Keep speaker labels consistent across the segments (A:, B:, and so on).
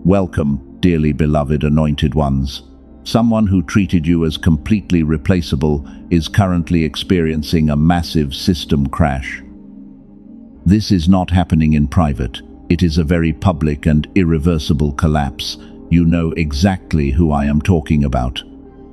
A: Welcome, dearly beloved anointed ones. Someone who treated you as completely replaceable is currently experiencing a massive system crash. This is not happening in private. It is a very public and irreversible collapse. You know exactly who I am talking about.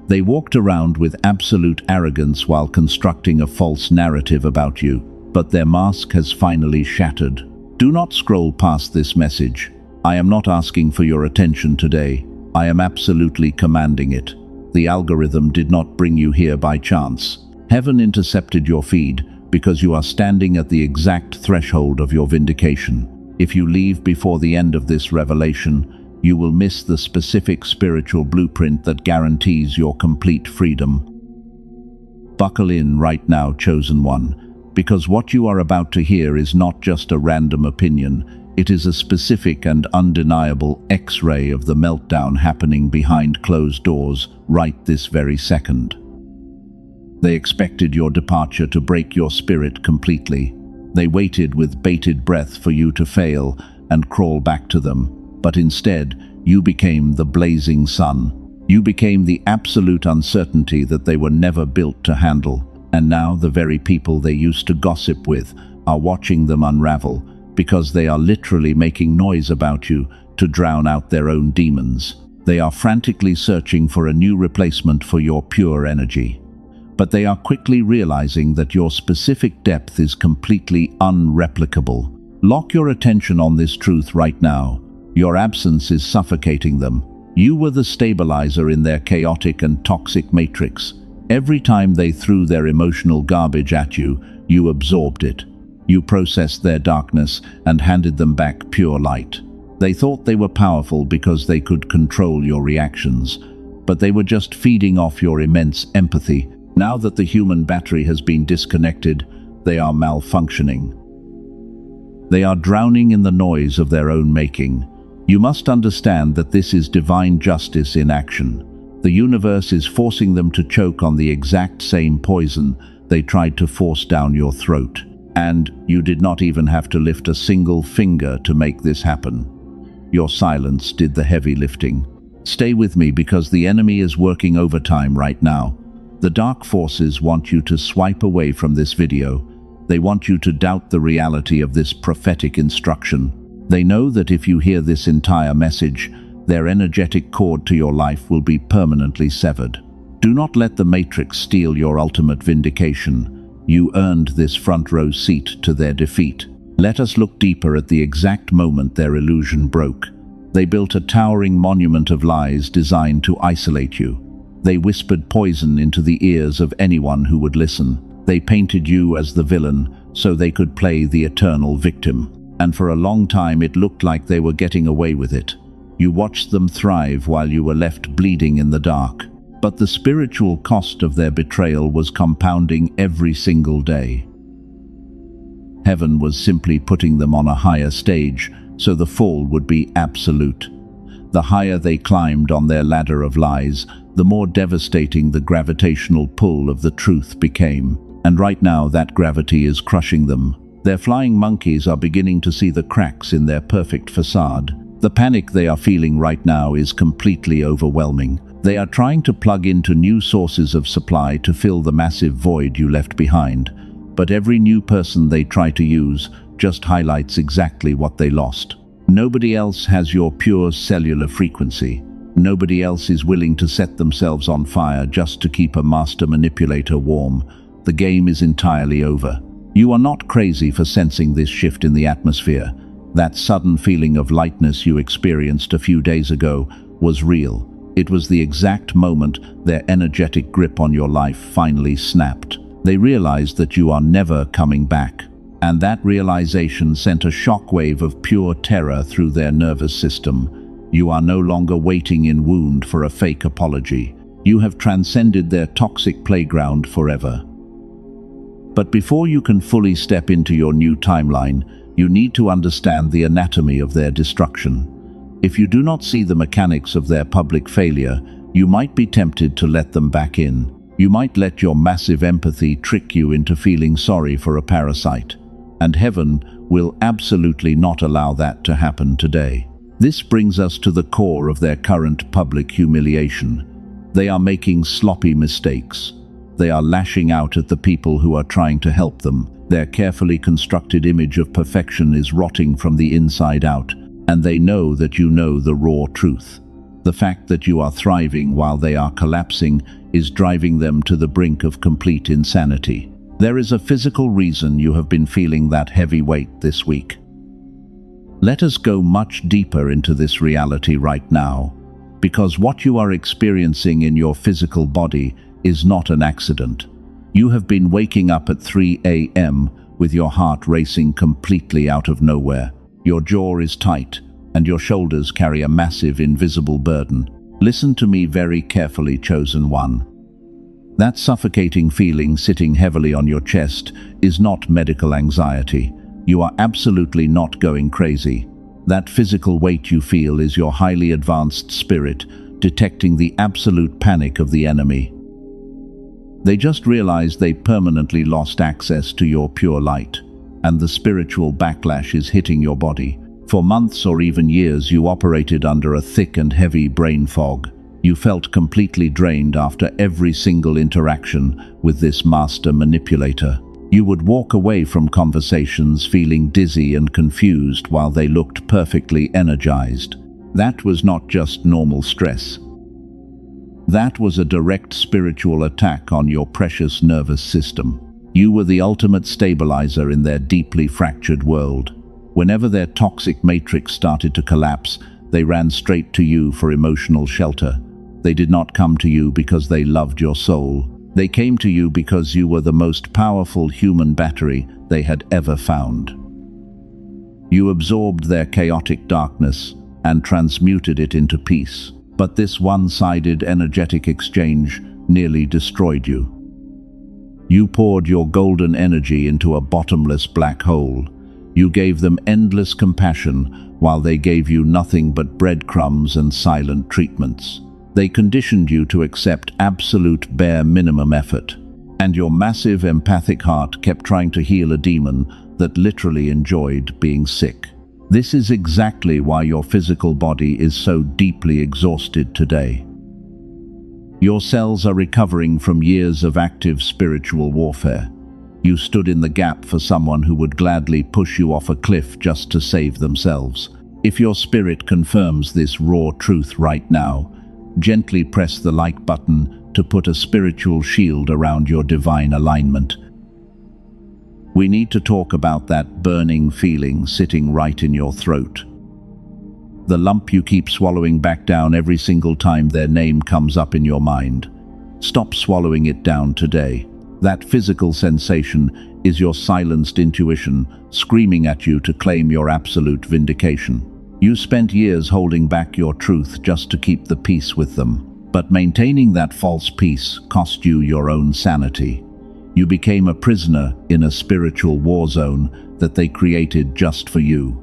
A: They walked around with absolute arrogance while constructing a false narrative about you, but their mask has finally shattered. Do not scroll past this message. I am not asking for your attention today. I am absolutely commanding it. The algorithm did not bring you here by chance. Heaven intercepted your feed because you are standing at the exact threshold of your vindication. If you leave before the end of this revelation, you will miss the specific spiritual blueprint that guarantees your complete freedom. Buckle in right now, chosen one, because what you are about to hear is not just a random opinion. It is a specific and undeniable X-ray of the meltdown happening behind closed doors right this very second. They expected your departure to break your spirit completely. They waited with bated breath for you to fail and crawl back to them. But instead, you became the blazing sun. You became the absolute uncertainty that they were never built to handle. And now the very people they used to gossip with are watching them unravel, because they are literally making noise about you to drown out their own demons. They are frantically searching for a new replacement for your pure energy. But they are quickly realizing that your specific depth is completely unreplicable. Lock your attention on this truth right now. Your absence is suffocating them. You were the stabilizer in their chaotic and toxic matrix. Every time they threw their emotional garbage at you, you absorbed it. You processed their darkness and handed them back pure light. They thought they were powerful because they could control your reactions, but they were just feeding off your immense empathy. Now that the human battery has been disconnected, they are malfunctioning. They are drowning in the noise of their own making. You must understand that this is divine justice in action. The universe is forcing them to choke on the exact same poison they tried to force down your throat. And you did not even have to lift a single finger to make this happen. Your silence did the heavy lifting. Stay with me because the enemy is working overtime right now. The dark forces want you to swipe away from this video. They want you to doubt the reality of this prophetic instruction. They know that if you hear this entire message, their energetic cord to your life will be permanently severed. Do not let the Matrix steal your ultimate vindication. You earned this front row seat to their defeat. Let us look deeper at the exact moment their illusion broke. They built a towering monument of lies designed to isolate you. They whispered poison into the ears of anyone who would listen. They painted you as the villain so they could play the eternal victim. And for a long time it looked like they were getting away with it. You watched them thrive while you were left bleeding in the dark. But the spiritual cost of their betrayal was compounding every single day. Heaven was simply putting them on a higher stage, so the fall would be absolute. The higher they climbed on their ladder of lies, the more devastating the gravitational pull of the truth became. And right now that gravity is crushing them. Their flying monkeys are beginning to see the cracks in their perfect facade. The panic they are feeling right now is completely overwhelming. They are trying to plug into new sources of supply to fill the massive void you left behind. But every new person they try to use just highlights exactly what they lost. Nobody else has your pure cellular frequency. Nobody else is willing to set themselves on fire just to keep a master manipulator warm. The game is entirely over. You are not crazy for sensing this shift in the atmosphere. That sudden feeling of lightness you experienced a few days ago was real. It was the exact moment their energetic grip on your life finally snapped. They realized that you are never coming back. And that realization sent a shockwave of pure terror through their nervous system. You are no longer waiting in wound for a fake apology. You have transcended their toxic playground forever. But before you can fully step into your new timeline, you need to understand the anatomy of their destruction. If you do not see the mechanics of their public failure, you might be tempted to let them back in. You might let your massive empathy trick you into feeling sorry for a parasite. And heaven will absolutely not allow that to happen today. This brings us to the core of their current public humiliation. They are making sloppy mistakes. They are lashing out at the people who are trying to help them. Their carefully constructed image of perfection is rotting from the inside out, and they know that you know the raw truth. The fact that you are thriving while they are collapsing is driving them to the brink of complete insanity. There is a physical reason you have been feeling that heavy weight this week. Let us go much deeper into this reality right now, because what you are experiencing in your physical body is not an accident. You have been waking up at 3 a.m. with your heart racing completely out of nowhere. Your jaw is tight, and your shoulders carry a massive invisible burden. Listen to me very carefully, chosen one. That suffocating feeling sitting heavily on your chest is not medical anxiety. You are absolutely not going crazy. That physical weight you feel is your highly advanced spirit detecting the absolute panic of the enemy. They just realized they permanently lost access to your pure light, and the spiritual backlash is hitting your body. For months or even years, you operated under a thick and heavy brain fog. You felt completely drained after every single interaction with this master manipulator. You would walk away from conversations feeling dizzy and confused while they looked perfectly energized. That was not just normal stress. That was a direct spiritual attack on your precious nervous system. You were the ultimate stabilizer in their deeply fractured world. Whenever their toxic matrix started to collapse, they ran straight to you for emotional shelter. They did not come to you because they loved your soul. They came to you because you were the most powerful human battery they had ever found. You absorbed their chaotic darkness and transmuted it into peace. But this one-sided energetic exchange nearly destroyed you. You poured your golden energy into a bottomless black hole. You gave them endless compassion while they gave you nothing but breadcrumbs and silent treatments. They conditioned you to accept absolute bare minimum effort, and your massive empathic heart kept trying to heal a demon that literally enjoyed being sick. This is exactly why your physical body is so deeply exhausted today. Your cells are recovering from years of active spiritual warfare. You stood in the gap for someone who would gladly push you off a cliff just to save themselves. If your spirit confirms this raw truth right now, gently press the like button to put a spiritual shield around your divine alignment. We need to talk about that burning feeling sitting right in your throat. The lump you keep swallowing back down every single time their name comes up in your mind. Stop swallowing it down today. That physical sensation is your silenced intuition screaming at you to claim your absolute vindication. You spent years holding back your truth just to keep the peace with them, but maintaining that false peace cost you your own sanity. You became a prisoner in a spiritual war zone that they created just for you.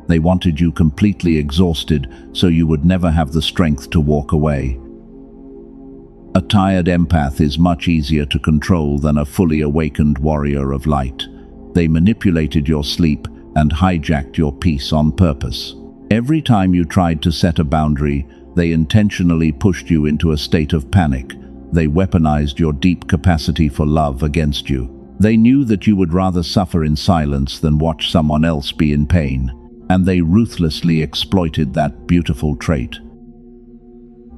A: They wanted you completely exhausted so you would never have the strength to walk away. A tired empath is much easier to control than a fully awakened warrior of light. They manipulated your sleep and hijacked your peace on purpose. Every time you tried to set a boundary, they intentionally pushed you into a state of panic. They weaponized your deep capacity for love against you. They knew that you would rather suffer in silence than watch someone else be in pain, and they ruthlessly exploited that beautiful trait.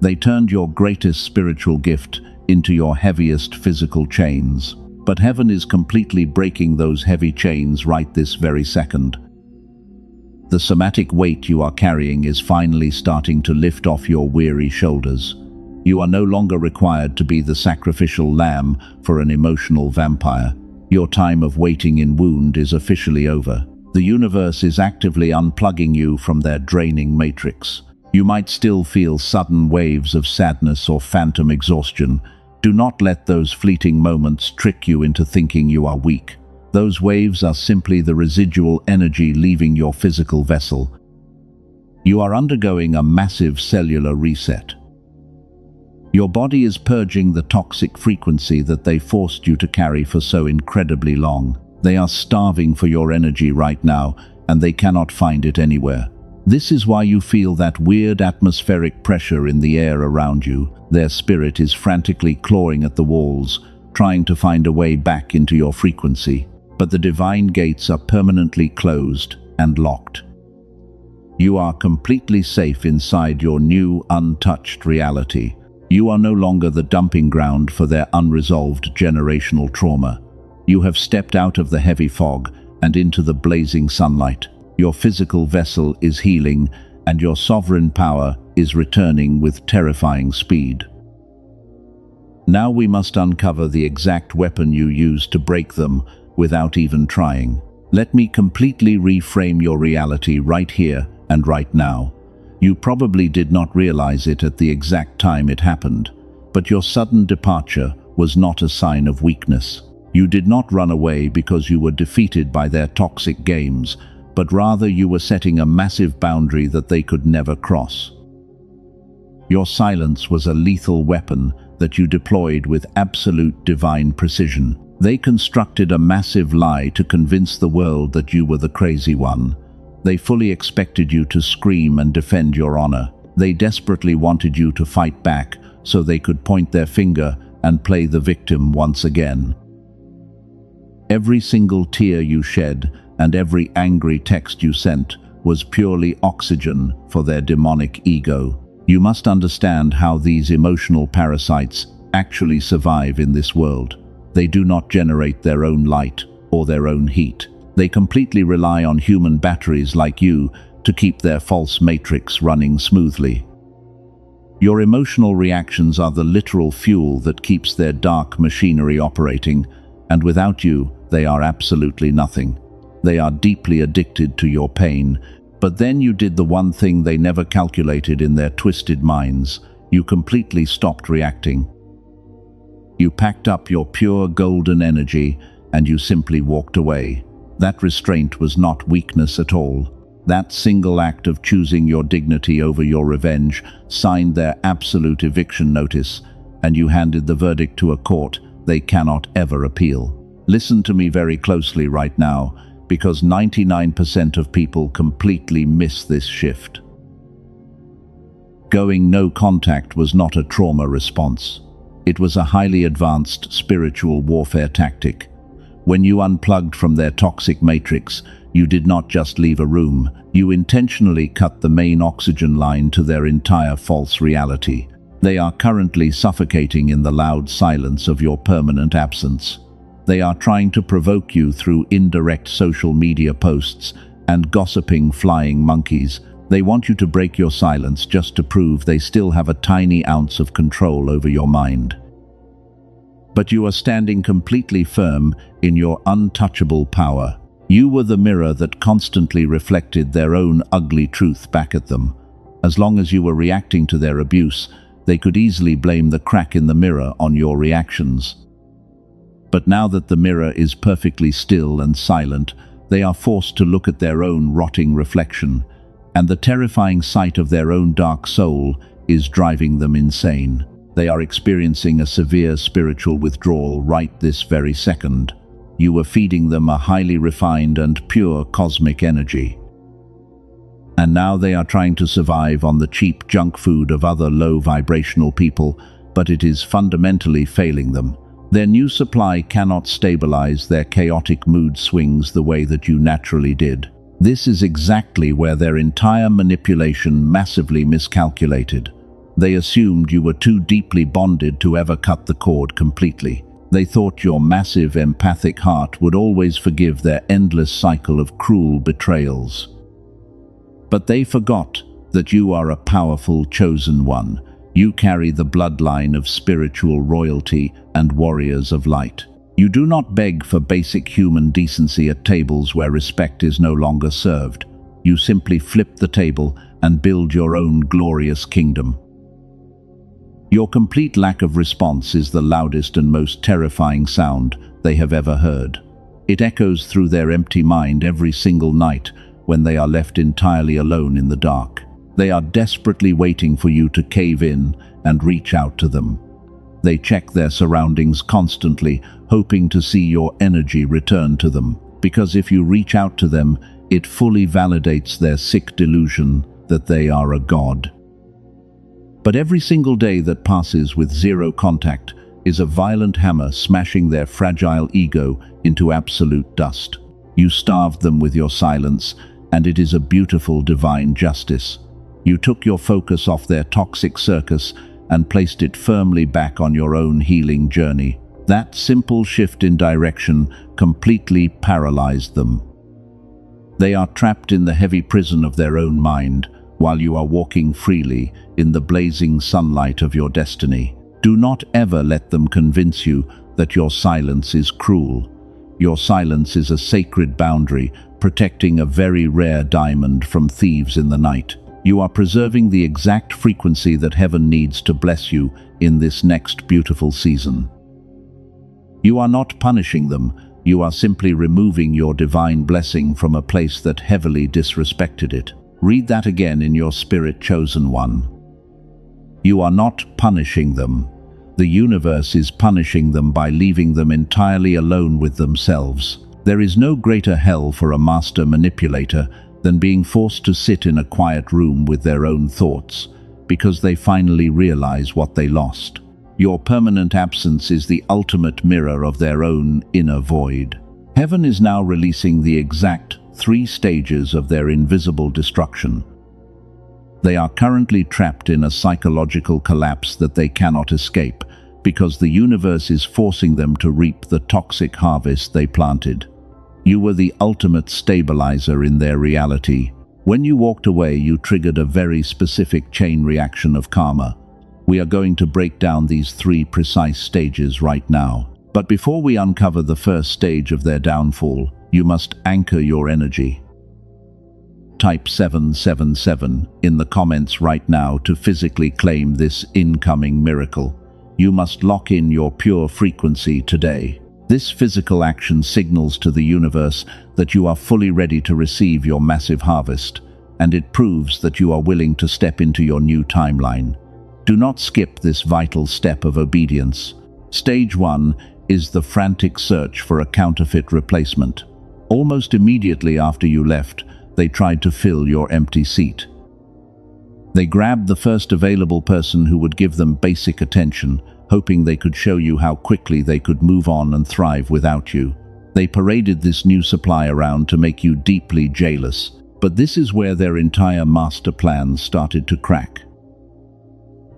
A: They turned your greatest spiritual gift into your heaviest physical chains. But heaven is completely breaking those heavy chains right this very second. The somatic weight you are carrying is finally starting to lift off your weary shoulders. You are no longer required to be the sacrificial lamb for an emotional vampire. Your time of waiting in wound is officially over. The universe is actively unplugging you from their draining matrix. You might still feel sudden waves of sadness or phantom exhaustion. Do not let those fleeting moments trick you into thinking you are weak. Those waves are simply the residual energy leaving your physical vessel. You are undergoing a massive cellular reset. Your body is purging the toxic frequency that they forced you to carry for so incredibly long. They are starving for your energy right now, and they cannot find it anywhere. This is why you feel that weird atmospheric pressure in the air around you. Their spirit is frantically clawing at the walls, trying to find a way back into your frequency. But the divine gates are permanently closed and locked. You are completely safe inside your new, untouched reality. You are no longer the dumping ground for their unresolved generational trauma. You have stepped out of the heavy fog and into the blazing sunlight. Your physical vessel is healing, and your sovereign power is returning with terrifying speed. Now we must uncover the exact weapon you used to break them without even trying. Let me completely reframe your reality right here and right now. You probably did not realize it at the exact time it happened, but your sudden departure was not a sign of weakness. You did not run away because you were defeated by their toxic games, but rather you were setting a massive boundary that they could never cross. Your silence was a lethal weapon that you deployed with absolute divine precision. They constructed a massive lie to convince the world that you were the crazy one. They fully expected you to scream and defend your honor. They desperately wanted you to fight back so they could point their finger and play the victim once again. Every single tear you shed and every angry text you sent was purely oxygen for their demonic ego. You must understand how these emotional parasites actually survive in this world. They do not generate their own light or their own heat. They completely rely on human batteries like you to keep their false matrix running smoothly. Your emotional reactions are the literal fuel that keeps their dark machinery operating, and without you, they are absolutely nothing. They are deeply addicted to your pain, but then you did the one thing they never calculated in their twisted minds. You completely stopped reacting. You packed up your pure golden energy and you simply walked away. That restraint was not weakness at all. That single act of choosing your dignity over your revenge signed their absolute eviction notice, and you handed the verdict to a court they cannot ever appeal. Listen to me very closely right now, because 99% of people completely miss this shift. Going no contact was not a trauma response. It was a highly advanced spiritual warfare tactic. When you unplugged from their toxic matrix, you did not just leave a room. You intentionally cut the main oxygen line to their entire false reality. They are currently suffocating in the loud silence of your permanent absence. They are trying to provoke you through indirect social media posts and gossiping flying monkeys. They want you to break your silence just to prove they still have a tiny ounce of control over your mind. But you are standing completely firm in your untouchable power. You were the mirror that constantly reflected their own ugly truth back at them. As long as you were reacting to their abuse, they could easily blame the crack in the mirror on your reactions. But now that the mirror is perfectly still and silent, they are forced to look at their own rotting reflection, and the terrifying sight of their own dark soul is driving them insane. They are experiencing a severe spiritual withdrawal right this very second. You were feeding them a highly refined and pure cosmic energy. And now they are trying to survive on the cheap junk food of other low-vibrational people, but it is fundamentally failing them. Their new supply cannot stabilize their chaotic mood swings the way that you naturally did. This is exactly where their entire manipulation massively miscalculated. They assumed you were too deeply bonded to ever cut the cord completely. They thought your massive empathic heart would always forgive their endless cycle of cruel betrayals. But they forgot that you are a powerful chosen one. You carry the bloodline of spiritual royalty and warriors of light. You do not beg for basic human decency at tables where respect is no longer served. You simply flip the table and build your own glorious kingdom. Your complete lack of response is the loudest and most terrifying sound they have ever heard. It echoes through their empty mind every single night when they are left entirely alone in the dark. They are desperately waiting for you to cave in and reach out to them. They check their surroundings constantly, hoping to see your energy return to them. Because if you reach out to them, It fully validates their sick delusion that they are a god. But every single day that passes with zero contact is a violent hammer smashing their fragile ego into absolute dust. You starved them with your silence, and it is a beautiful divine justice. You took your focus off their toxic circus and placed it firmly back on your own healing journey. That simple shift in direction completely paralyzed them. They are trapped in the heavy prison of their own mind, while you are walking freely in the blazing sunlight of your destiny. Do not ever let them convince you that your silence is cruel. Your silence is a sacred boundary, protecting a very rare diamond from thieves in the night. You are preserving the exact frequency that heaven needs to bless you in this next beautiful season. You are not punishing them, you are simply removing your divine blessing from a place that heavily disrespected it. Read that again in your spirit, chosen one. You are not punishing them. The universe is punishing them by leaving them entirely alone with themselves. There is no greater hell for a master manipulator than being forced to sit in a quiet room with their own thoughts, because they finally realize what they lost. Your permanent absence is the ultimate mirror of their own inner void. Heaven is now releasing the exact 3 stages of their invisible destruction. They are currently trapped in a psychological collapse that they cannot escape, because the universe is forcing them to reap the toxic harvest they planted. You were the ultimate stabilizer in their reality. When you walked away, you triggered a very specific chain reaction of karma. We are going to break down these 3 precise stages right now. But before we uncover the first stage of their downfall, you must anchor your energy. Type 777 in the comments right now to physically claim this incoming miracle. You must lock in your pure frequency today. This physical action signals to the universe that you are fully ready to receive your massive harvest, and it proves that you are willing to step into your new timeline. Do not skip this vital step of obedience. Stage 1 is the frantic search for a counterfeit replacement. Almost immediately after you left, they tried to fill your empty seat. They grabbed the first available person who would give them basic attention, hoping they could show you how quickly they could move on and thrive without you. They paraded this new supply around to make you deeply jealous, but this is where their entire master plan started to crack.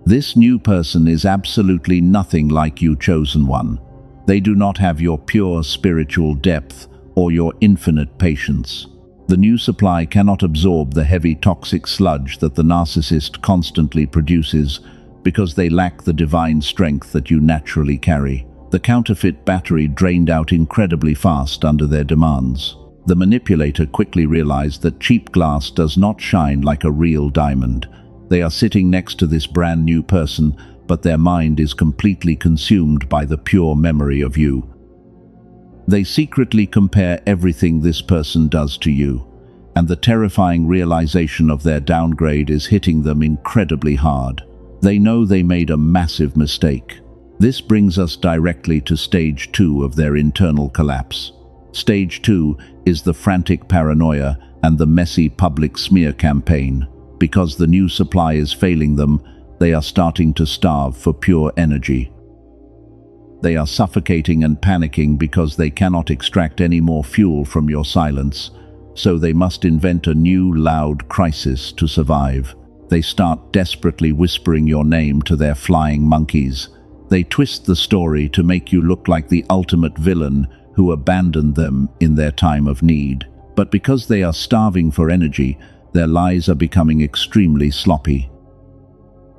A: This new person is absolutely nothing like you, chosen one. They do not have your pure spiritual depth or your infinite patience. The new supply cannot absorb the heavy toxic sludge that the narcissist constantly produces because they lack the divine strength that you naturally carry. The counterfeit battery drained out incredibly fast under their demands. The manipulator quickly realized that cheap glass does not shine like a real diamond. They are sitting next to this brand new person, but their mind is completely consumed by the pure memory of you. They secretly compare everything this person does to you, and the terrifying realization of their downgrade is hitting them incredibly hard. They know they made a massive mistake. This brings us directly to stage 2 of their internal collapse. Stage 2 is the frantic paranoia and the messy public smear campaign. Because the new supply is failing them, they are starting to starve for pure energy. They are suffocating and panicking because they cannot extract any more fuel from your silence, so they must invent a new loud crisis to survive. They start desperately whispering your name to their flying monkeys. They twist the story to make you look like the ultimate villain who abandoned them in their time of need. But because they are starving for energy, their lies are becoming extremely sloppy.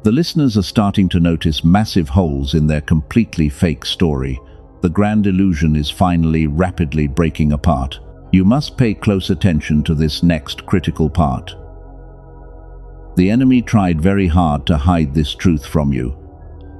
A: The listeners are starting to notice massive holes in their completely fake story. The grand illusion is finally rapidly breaking apart. You must pay close attention to this next critical part. The enemy tried very hard to hide this truth from you.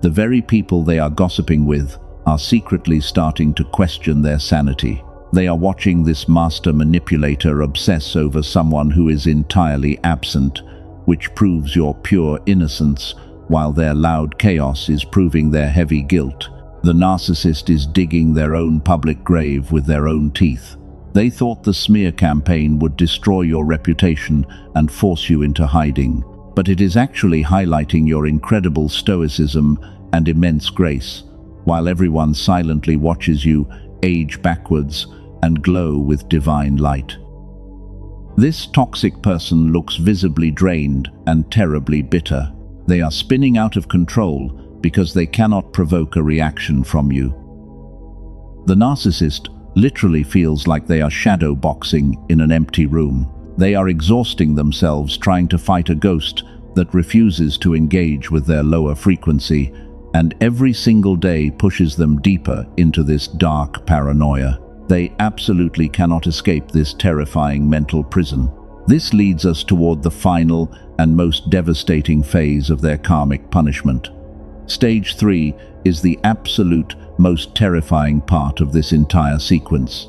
A: The very people they are gossiping with are secretly starting to question their sanity. They are watching this master manipulator obsess over someone who is entirely absent, which proves your pure innocence, while their loud chaos is proving their heavy guilt. The narcissist is digging their own public grave with their own teeth. They thought the smear campaign would destroy your reputation and force you into hiding. But it is actually highlighting your incredible stoicism and immense grace, while everyone silently watches you age backwards and glow with divine light. This toxic person looks visibly drained and terribly bitter. They are spinning out of control because they cannot provoke a reaction from you. The narcissist literally feels like they are shadow boxing in an empty room. They are exhausting themselves trying to fight a ghost that refuses to engage with their lower frequency, and every single day pushes them deeper into this dark paranoia. They absolutely cannot escape this terrifying mental prison. This leads us toward the final and most devastating phase of their karmic punishment. Stage 3 is the absolute most terrifying part of this entire sequence.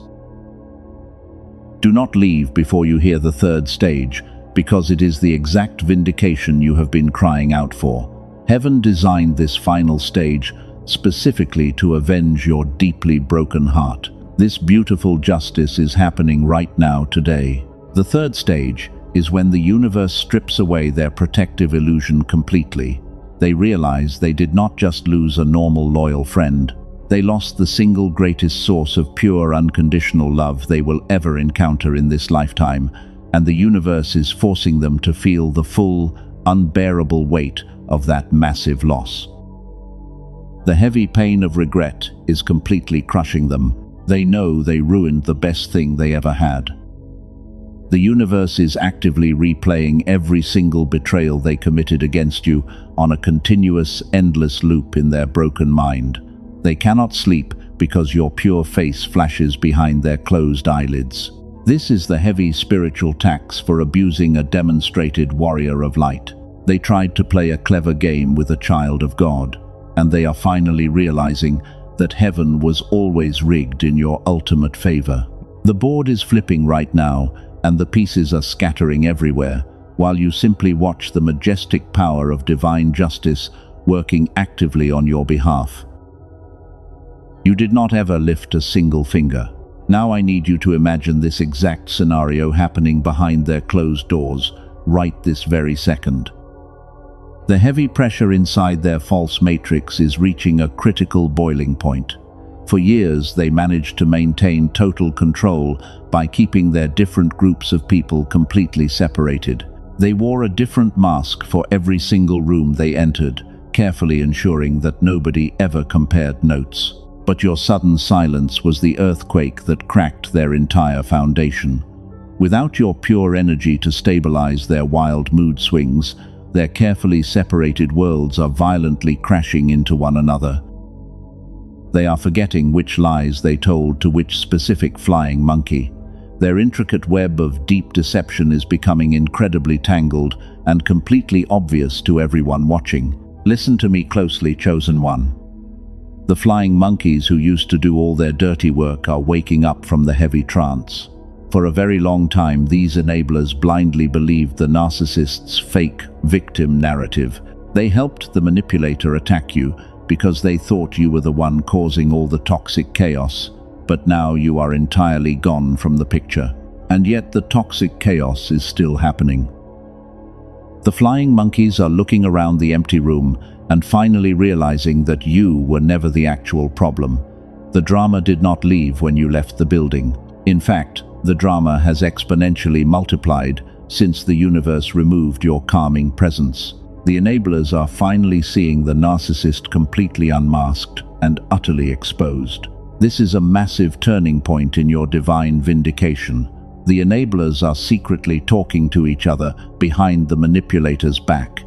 A: Do not leave before you hear the third stage, because it is the exact vindication you have been crying out for. Heaven designed this final stage specifically to avenge your deeply broken heart. This beautiful justice is happening right now today. The third stage is when the universe strips away their protective illusion completely. They realize they did not just lose a normal loyal friend. They lost the single greatest source of pure unconditional love they will ever encounter in this lifetime, and the universe is forcing them to feel the full, unbearable weight of that massive loss. The heavy pain of regret is completely crushing them. They know they ruined the best thing they ever had. The universe is actively replaying every single betrayal they committed against you on a continuous, endless loop in their broken mind. They cannot sleep because your pure face flashes behind their closed eyelids. This is the heavy spiritual tax for abusing a demonstrated warrior of light. They tried to play a clever game with a child of God, and they are finally realizing that heaven was always rigged in your ultimate favor. The board is flipping right now, and the pieces are scattering everywhere, while you simply watch the majestic power of divine justice working actively on your behalf. You did not ever lift a single finger. Now I need you to imagine this exact scenario happening behind their closed doors, right this very second. The heavy pressure inside their false matrix is reaching a critical boiling point. For years, they managed to maintain total control by keeping their different groups of people completely separated. They wore a different mask for every single room they entered, carefully ensuring that nobody ever compared notes. But your sudden silence was the earthquake that cracked their entire foundation. Without your pure energy to stabilize their wild mood swings, their carefully separated worlds are violently crashing into one another. They are forgetting which lies they told to which specific flying monkey. Their intricate web of deep deception is becoming incredibly tangled and completely obvious to everyone watching. Listen to me closely, chosen one. The flying monkeys who used to do all their dirty work are waking up from the heavy trance. For a very long time, these enablers blindly believed the narcissist's fake victim narrative. They helped the manipulator attack you because they thought you were the one causing all the toxic chaos, but now you are entirely gone from the picture. And yet the toxic chaos is still happening. The flying monkeys are looking around the empty room and finally realizing that you were never the actual problem. The drama did not leave when you left the building. In fact, the drama has exponentially multiplied since the universe removed your calming presence. The enablers are finally seeing the narcissist completely unmasked and utterly exposed. This is a massive turning point in your divine vindication. The enablers are secretly talking to each other behind the manipulator's back.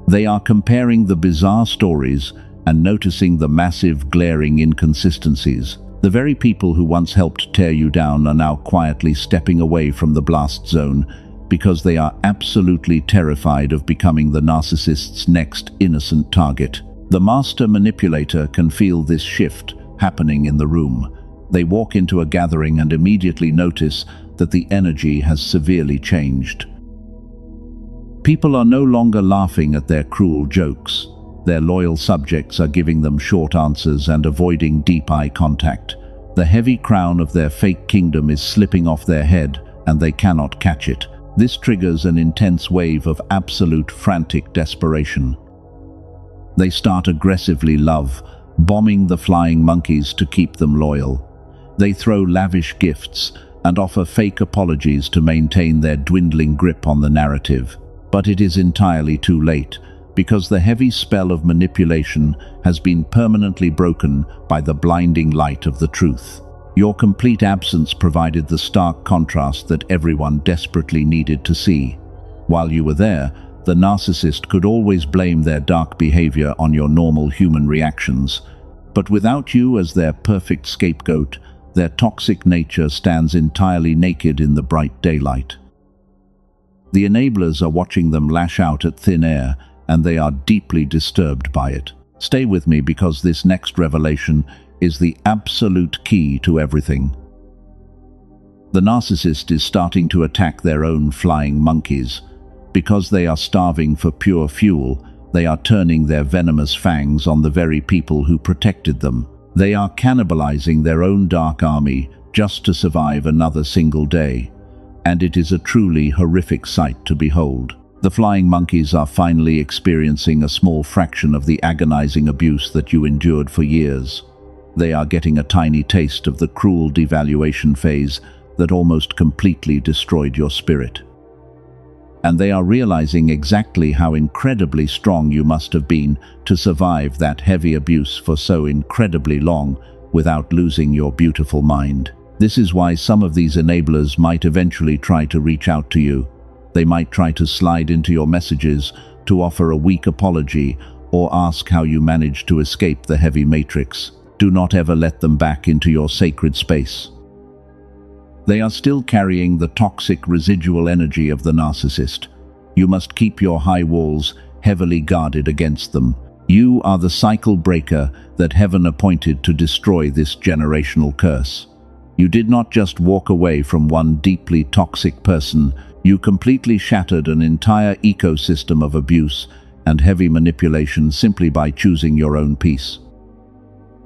A: They are comparing the bizarre stories and noticing the massive, glaring inconsistencies. The very people who once helped tear you down are now quietly stepping away from the blast zone because they are absolutely terrified of becoming the narcissist's next innocent target. The master manipulator can feel this shift happening in the room. They walk into a gathering and immediately notice that the energy has severely changed. People are no longer laughing at their cruel jokes. Their loyal subjects are giving them short answers and avoiding deep eye contact. The heavy crown of their fake kingdom is slipping off their head, and they cannot catch it. This triggers an intense wave of absolute frantic desperation. They start aggressively bombing the flying monkeys to keep them loyal. They throw lavish gifts and offer fake apologies to maintain their dwindling grip on the narrative. But it is entirely too late, because the heavy spell of manipulation has been permanently broken by the blinding light of the truth. Your complete absence provided the stark contrast that everyone desperately needed to see. While you were there, the narcissist could always blame their dark behavior on your normal human reactions. But without you as their perfect scapegoat, their toxic nature stands entirely naked in the bright daylight. The enablers are watching them lash out at thin air, and they are deeply disturbed by it. Stay with me, because this next revelation is the absolute key to everything. The narcissist is starting to attack their own flying monkeys. Because they are starving for pure fuel, they are turning their venomous fangs on the very people who protected them. They are cannibalizing their own dark army just to survive another single day. And it is a truly horrific sight to behold. The flying monkeys are finally experiencing a small fraction of the agonizing abuse that you endured for years. They are getting a tiny taste of the cruel devaluation phase that almost completely destroyed your spirit. And they are realizing exactly how incredibly strong you must have been to survive that heavy abuse for so incredibly long without losing your beautiful mind. This is why some of these enablers might eventually try to reach out to you. They might try to slide into your messages to offer a weak apology or ask how you managed to escape the heavy matrix. Do not ever let them back into your sacred space. They are still carrying the toxic residual energy of the narcissist. You must keep your high walls heavily guarded against them. You are the cycle breaker that heaven appointed to destroy this generational curse. You did not just walk away from one deeply toxic person, you completely shattered an entire ecosystem of abuse and heavy manipulation simply by choosing your own peace.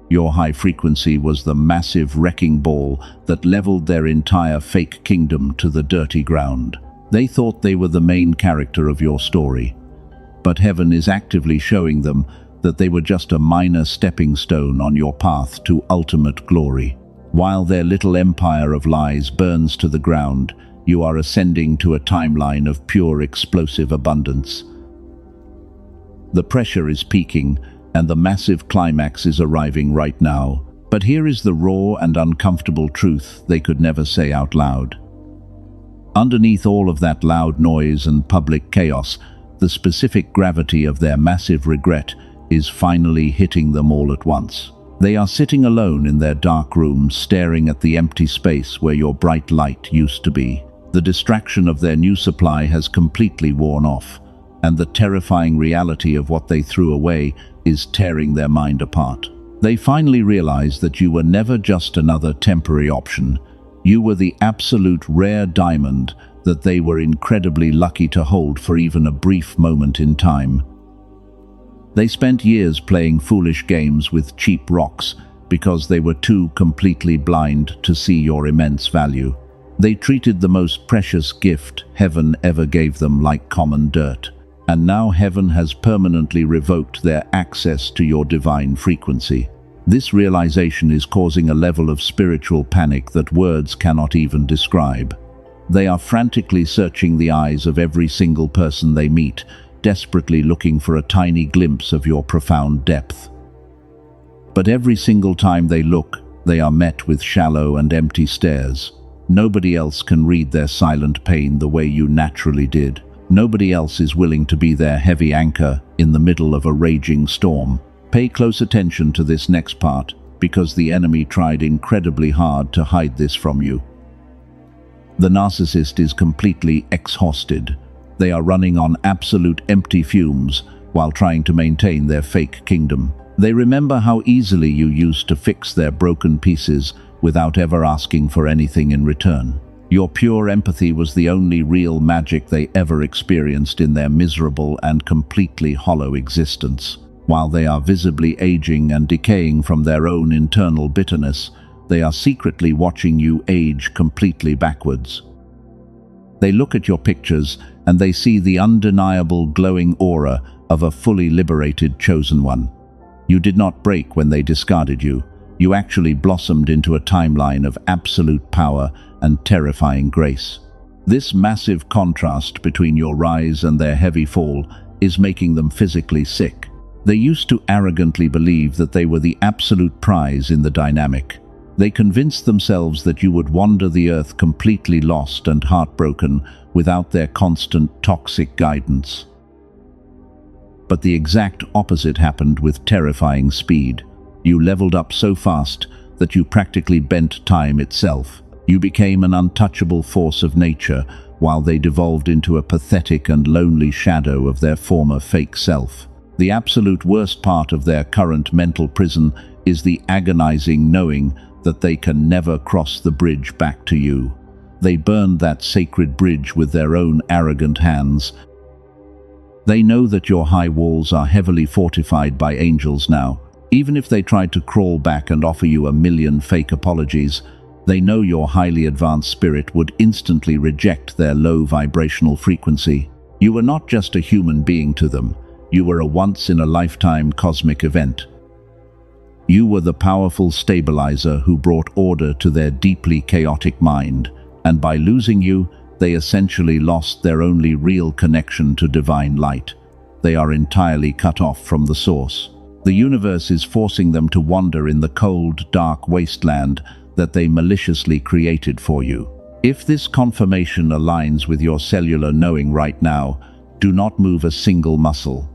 A: Your high frequency was the massive wrecking ball that leveled their entire fake kingdom to the dirty ground. They thought they were the main character of your story, but heaven is actively showing them that they were just a minor stepping stone on your path to ultimate glory. While their little empire of lies burns to the ground, you are ascending to a timeline of pure explosive abundance. The pressure is peaking, and the massive climax is arriving right now. But here is the raw and uncomfortable truth they could never say out loud. Underneath all of that loud noise and public chaos, the specific gravity of their massive regret is finally hitting them all at once. They are sitting alone in their dark room, staring at the empty space where your bright light used to be. The distraction of their new supply has completely worn off, and the terrifying reality of what they threw away is tearing their mind apart. They finally realize that you were never just another temporary option. You were the absolute rare diamond that they were incredibly lucky to hold for even a brief moment in time. They spent years playing foolish games with cheap rocks because they were too completely blind to see your immense value. They treated the most precious gift heaven ever gave them like common dirt. And now heaven has permanently revoked their access to your divine frequency. This realization is causing a level of spiritual panic that words cannot even describe. They are frantically searching the eyes of every single person they meet, desperately looking for a tiny glimpse of your profound depth. But every single time they look, they are met with shallow and empty stares. Nobody else can read their silent pain the way you naturally did. Nobody else is willing to be their heavy anchor in the middle of a raging storm. Pay close attention to this next part, because the enemy tried incredibly hard to hide this from you. The narcissist is completely exhausted. They are running on absolute empty fumes while trying to maintain their fake kingdom. They remember how easily you used to fix their broken pieces without ever asking for anything in return. Your pure empathy was the only real magic they ever experienced in their miserable and completely hollow existence. While they are visibly aging and decaying from their own internal bitterness, They are secretly watching you age completely backwards. They look at your pictures and they see the undeniable glowing aura of a fully liberated chosen one. You did not break when they discarded you. You actually blossomed into a timeline of absolute power and terrifying grace. This massive contrast between your rise and their heavy fall is making them physically sick. They used to arrogantly believe that they were the absolute prize in the dynamic. They convinced themselves that you would wander the earth completely lost and heartbroken without their constant toxic guidance. But the exact opposite happened with terrifying speed. You leveled up so fast that you practically bent time itself. You became an untouchable force of nature, while they devolved into a pathetic and lonely shadow of their former fake self. The absolute worst part of their current mental prison is the agonizing knowing that they can never cross the bridge back to you. They burned that sacred bridge with their own arrogant hands. They know that your high walls are heavily fortified by angels now. Even if they tried to crawl back and offer you a million fake apologies, they know your highly advanced spirit would instantly reject their low vibrational frequency. You were not just a human being to them. You were a once-in-a-lifetime cosmic event. You were the powerful stabilizer who brought order to their deeply chaotic mind, and by losing you, they essentially lost their only real connection to divine light. They are entirely cut off from the source. The universe is forcing them to wander in the cold, dark wasteland that they maliciously created for you. If this confirmation aligns with your cellular knowing right now, do not move a single muscle.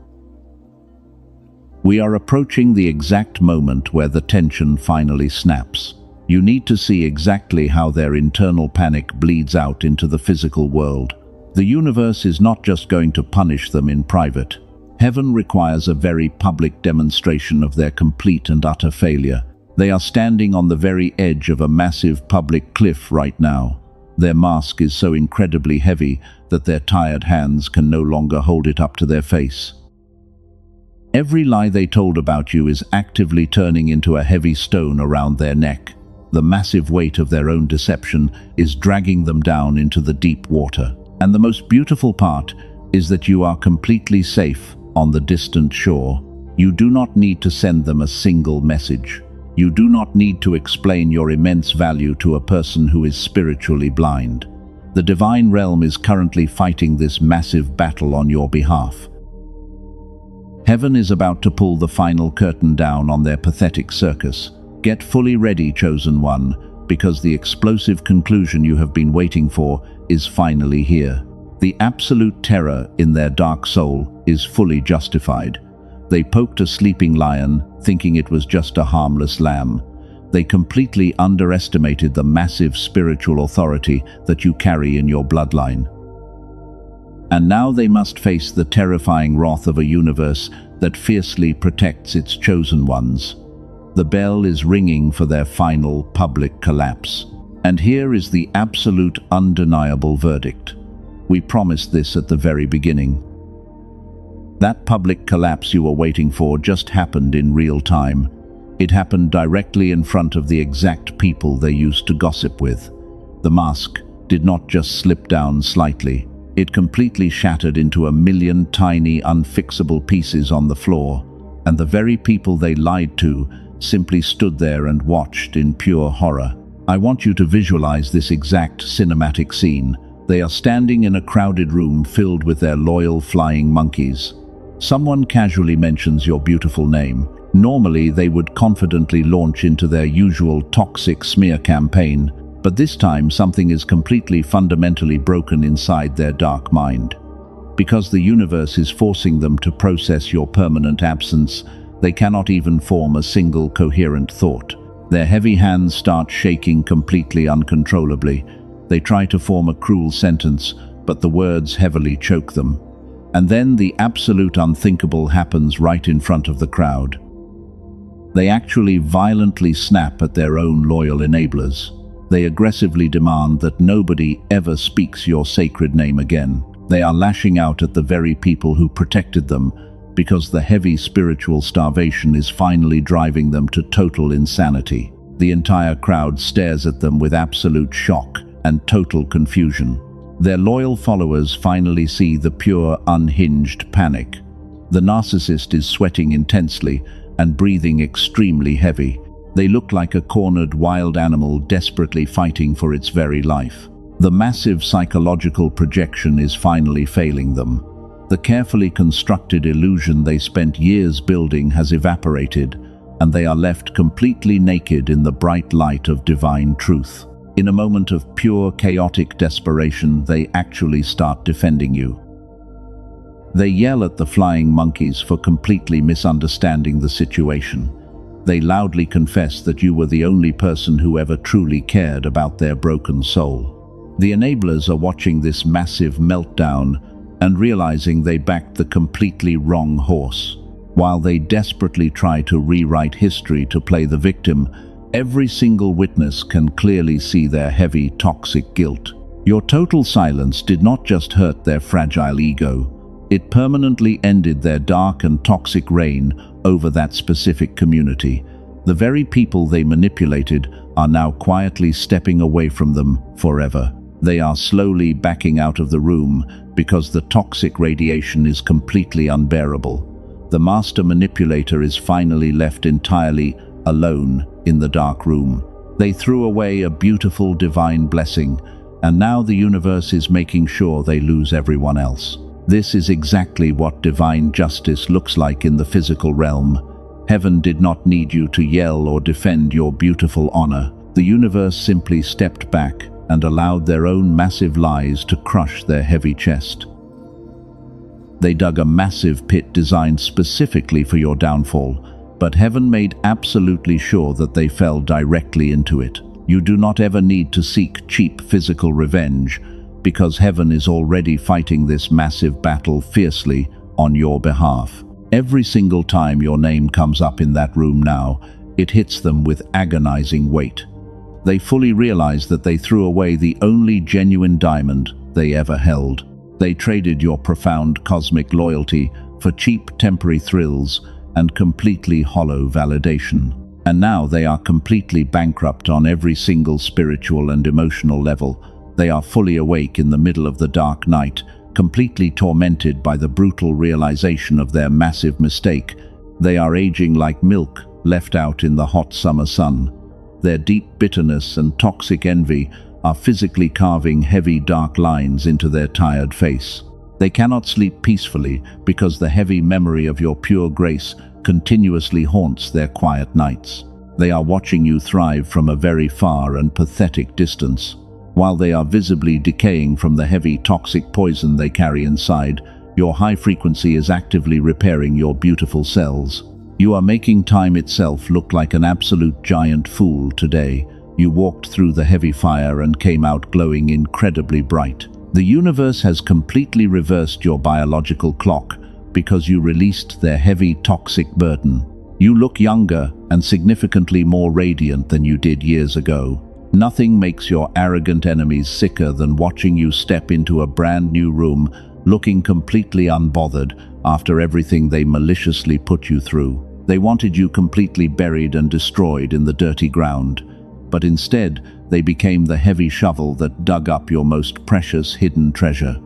A: We are approaching the exact moment where the tension finally snaps. You need to see exactly how their internal panic bleeds out into the physical world. The universe is not just going to punish them in private. Heaven requires a very public demonstration of their complete and utter failure. They are standing on the very edge of a massive public cliff right now. Their mask is so incredibly heavy that their tired hands can no longer hold it up to their face. Every lie they told about you is actively turning into a heavy stone around their neck. The massive weight of their own deception is dragging them down into the deep water. And the most beautiful part is that you are completely safe on the distant shore. You do not need to send them a single message. You do not need to explain your immense value to a person who is spiritually blind. The divine realm is currently fighting this massive battle on your behalf. Heaven is about to pull the final curtain down on their pathetic circus. Get fully ready, chosen one, because the explosive conclusion you have been waiting for is finally here. The absolute terror in their dark soul is fully justified. They poked a sleeping lion, thinking it was just a harmless lamb. They completely underestimated the massive spiritual authority that you carry in your bloodline. And now they must face the terrifying wrath of a universe that fiercely protects its chosen ones. The bell is ringing for their final public collapse. And here is the absolute undeniable verdict. We promised this at the very beginning. That public collapse you were waiting for just happened in real time. It happened directly in front of the exact people they used to gossip with. The mask did not just slip down slightly. It completely shattered into a million tiny, unfixable pieces on the floor, and the very people they lied to simply stood there and watched in pure horror. I want you to visualize this exact cinematic scene. They are standing in a crowded room filled with their loyal flying monkeys. Someone casually mentions your beautiful name. Normally, they would confidently launch into their usual toxic smear campaign, but this time something is completely fundamentally broken inside their dark mind. Because the universe is forcing them to process your permanent absence, they cannot even form a single coherent thought. Their heavy hands start shaking completely uncontrollably. They try to form a cruel sentence, but the words heavily choke them. And then the absolute unthinkable happens right in front of the crowd. They actually violently snap at their own loyal enablers. They aggressively demand that nobody ever speaks your sacred name again. They are lashing out at the very people who protected them, because the heavy spiritual starvation is finally driving them to total insanity. The entire crowd stares at them with absolute shock and total confusion. Their loyal followers finally see the pure, unhinged panic. The narcissist is sweating intensely and breathing extremely heavy. They look like a cornered wild animal desperately fighting for its very life. The massive psychological projection is finally failing them. The carefully constructed illusion they spent years building has evaporated, and they are left completely naked in the bright light of divine truth. In a moment of pure chaotic desperation, they actually start defending you. They yell at the flying monkeys for completely misunderstanding the situation. They loudly confess that you were the only person who ever truly cared about their broken soul. The enablers are watching this massive meltdown and realizing they backed the completely wrong horse. While they desperately try to rewrite history to play the victim, every single witness can clearly see their heavy, toxic guilt. Your total silence did not just hurt their fragile ego, it permanently ended their dark and toxic reign over that specific community. The very people they manipulated are now quietly stepping away from them forever. They are slowly backing out of the room because the toxic radiation is completely unbearable. The master manipulator is finally left entirely alone in the dark room. They threw away a beautiful divine blessing, and now the universe is making sure they lose everyone else. This is exactly what divine justice looks like in the physical realm. Heaven did not need you to yell or defend your beautiful honor. The universe simply stepped back and allowed their own massive lies to crush their heavy chest. They dug a massive pit designed specifically for your downfall, but heaven made absolutely sure that they fell directly into it. You do not ever need to seek cheap physical revenge, because heaven is already fighting this massive battle fiercely on your behalf. Every single time your name comes up in that room now, it hits them with agonizing weight. They fully realize that they threw away the only genuine diamond they ever held. They traded your profound cosmic loyalty for cheap temporary thrills and completely hollow validation. And now they are completely bankrupt on every single spiritual and emotional level. They are fully awake in the middle of the dark night, completely tormented by the brutal realization of their massive mistake. They are aging like milk left out in the hot summer sun. Their deep bitterness and toxic envy are physically carving heavy dark lines into their tired face. They cannot sleep peacefully because the heavy memory of your pure grace continuously haunts their quiet nights. They are watching you thrive from a very far and pathetic distance. While they are visibly decaying from the heavy toxic poison they carry inside, your high frequency is actively repairing your beautiful cells. You are making time itself look like an absolute giant fool today. You walked through the heavy fire and came out glowing incredibly bright. The universe has completely reversed your biological clock because you released their heavy toxic burden. You look younger and significantly more radiant than you did years ago. Nothing makes your arrogant enemies sicker than watching you step into a brand new room looking completely unbothered after everything they maliciously put you through. They wanted you completely buried and destroyed in the dirty ground, but instead they became the heavy shovel that dug up your most precious hidden treasure.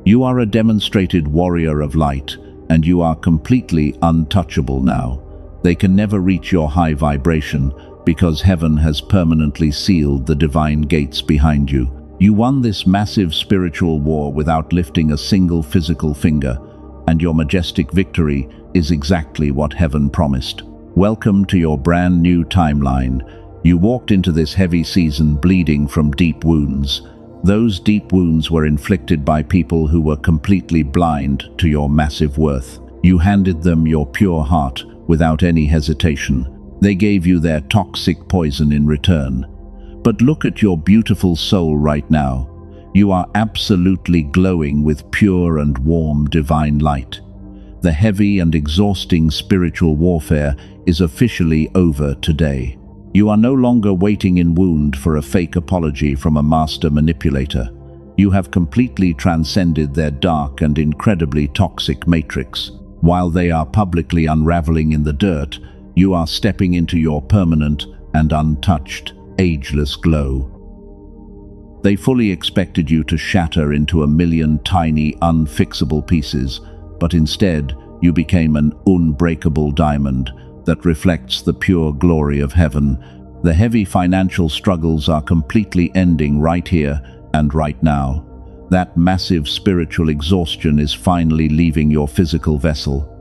A: You are a demonstrated warrior of light, and you are completely untouchable now. They can never reach your high vibration, because heaven has permanently sealed the divine gates behind you. You won this massive spiritual war without lifting a single physical finger, and your majestic victory is exactly what heaven promised. Welcome to your brand new timeline. You walked into this heavy season bleeding from deep wounds. Those deep wounds were inflicted by people who were completely blind to your massive worth. You handed them your pure heart without any hesitation. They gave you their toxic poison in return. But look at your beautiful soul right now. You are absolutely glowing with pure and warm divine light. The heavy and exhausting spiritual warfare is officially over today. You are no longer waiting in wound for a fake apology from a master manipulator. You have completely transcended their dark and incredibly toxic matrix. While they are publicly unraveling in the dirt, You are stepping into your permanent and untouched, ageless glow. They fully expected you to shatter into a million tiny, unfixable pieces, but instead, you became an unbreakable diamond that reflects the pure glory of heaven. The heavy financial struggles are completely ending right here and right now. That massive spiritual exhaustion is finally leaving your physical vessel.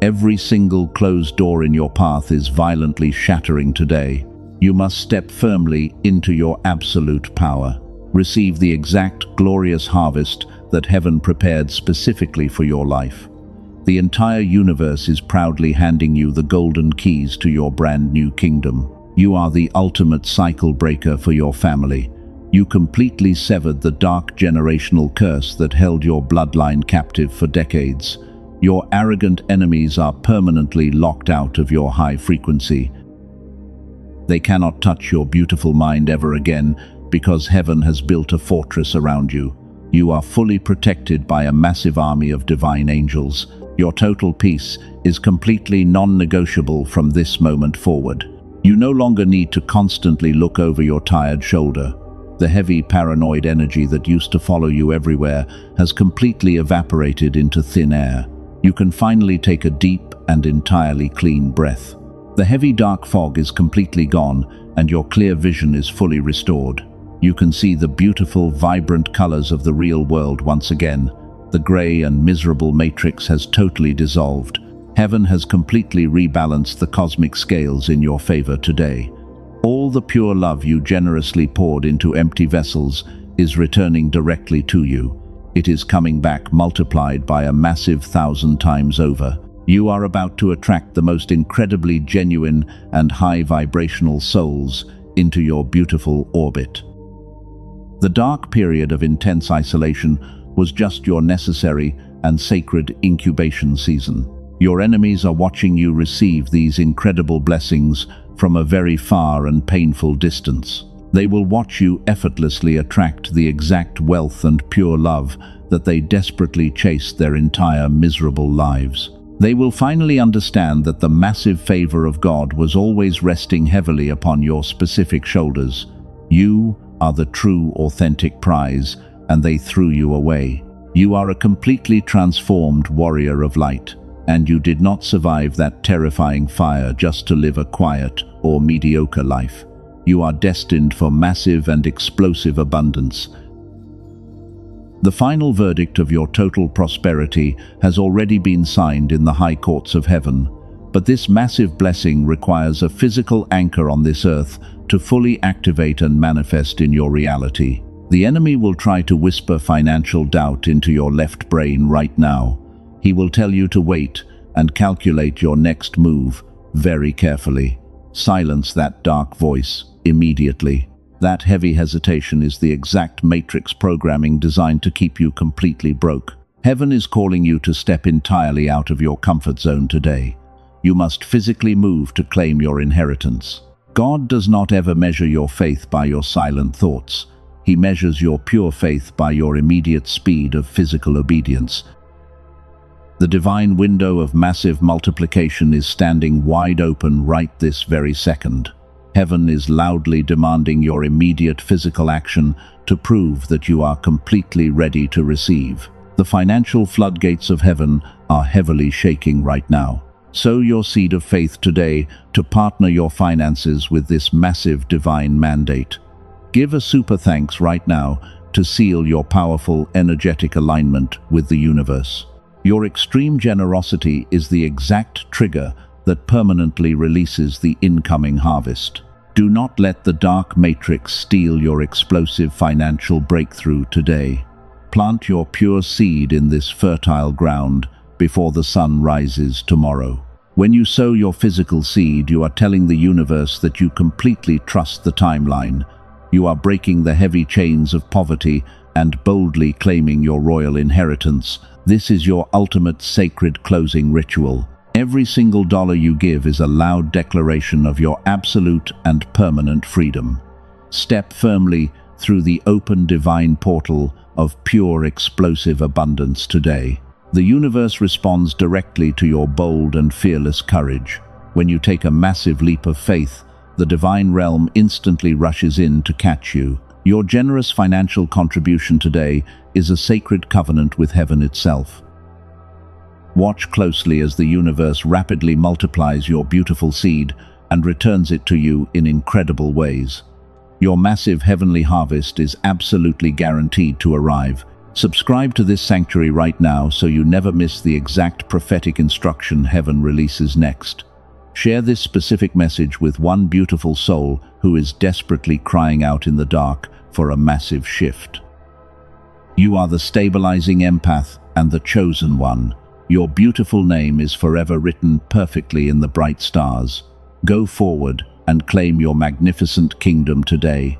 A: Every single closed door in your path is violently shattering today. You must step firmly into your absolute power. Receive the exact glorious harvest that heaven prepared specifically for your life. The entire universe is proudly handing you the golden keys to your brand new kingdom. You are the ultimate cycle breaker for your family. You completely severed the dark generational curse that held your bloodline captive for decades. Your arrogant enemies are permanently locked out of your high frequency. They cannot touch your beautiful mind ever again because heaven has built a fortress around you. You are fully protected by a massive army of divine angels. Your total peace is completely non-negotiable from this moment forward. You no longer need to constantly look over your tired shoulder. The heavy paranoid energy that used to follow you everywhere has completely evaporated into thin air. You can finally take a deep and entirely clean breath. The heavy dark fog is completely gone and your clear vision is fully restored. You can see the beautiful, vibrant colors of the real world once again. The gray and miserable matrix has totally dissolved. Heaven has completely rebalanced the cosmic scales in your favor today. All the pure love you generously poured into empty vessels is returning directly to you. It is coming back multiplied by a massive 1,000 times over. You are about to attract the most incredibly genuine and high vibrational souls into your beautiful orbit. The dark period of intense isolation was just your necessary and sacred incubation season. Your enemies are watching you receive these incredible blessings from a very far and painful distance. They will watch you effortlessly attract the exact wealth and pure love that they desperately chased their entire miserable lives. They will finally understand that the massive favor of God was always resting heavily upon your specific shoulders. You are the true, authentic prize, and they threw you away. You are a completely transformed warrior of light, and you did not survive that terrifying fire just to live a quiet or mediocre life. You are destined for massive and explosive abundance. The final verdict of your total prosperity has already been signed in the high courts of heaven, but this massive blessing requires a physical anchor on this earth to fully activate and manifest in your reality. The enemy will try to whisper financial doubt into your left brain right now. He will tell you to wait and calculate your next move very carefully. Silence that dark voice immediately. That heavy hesitation is the exact matrix programming designed to keep you completely broke. Heaven is calling you to step entirely out of your comfort zone today. You must physically move to claim your inheritance. God does not ever measure your faith by your silent thoughts. He measures your pure faith by your immediate speed of physical obedience. The divine window of massive multiplication is standing wide open right this very second. Heaven is loudly demanding your immediate physical action to prove that you are completely ready to receive. The financial floodgates of heaven are heavily shaking right now. Sow your seed of faith today to partner your finances with this massive divine mandate. Give a super thanks right now to seal your powerful, energetic alignment with the universe. Your extreme generosity is the exact trigger that permanently releases the incoming harvest. Do not let the dark matrix steal your explosive financial breakthrough today. Plant your pure seed in this fertile ground before the sun rises tomorrow. When you sow your physical seed, you are telling the universe that you completely trust the timeline. You are breaking the heavy chains of poverty and boldly claiming your royal inheritance. This is your ultimate sacred closing ritual. Every single dollar you give is a loud declaration of your absolute and permanent freedom. Step firmly through the open divine portal of pure explosive abundance today. The universe responds directly to your bold and fearless courage. When you take a massive leap of faith, the divine realm instantly rushes in to catch you. Your generous financial contribution today is a sacred covenant with heaven itself. Watch closely as the universe rapidly multiplies your beautiful seed and returns it to you in incredible ways. Your massive heavenly harvest is absolutely guaranteed to arrive. Subscribe to this sanctuary right now so you never miss the exact prophetic instruction heaven releases next. Share this specific message with one beautiful soul who is desperately crying out in the dark for a massive shift. You are the stabilizing empath and the chosen one. Your beautiful name is forever written perfectly in the bright stars. Go forward and claim your magnificent kingdom today.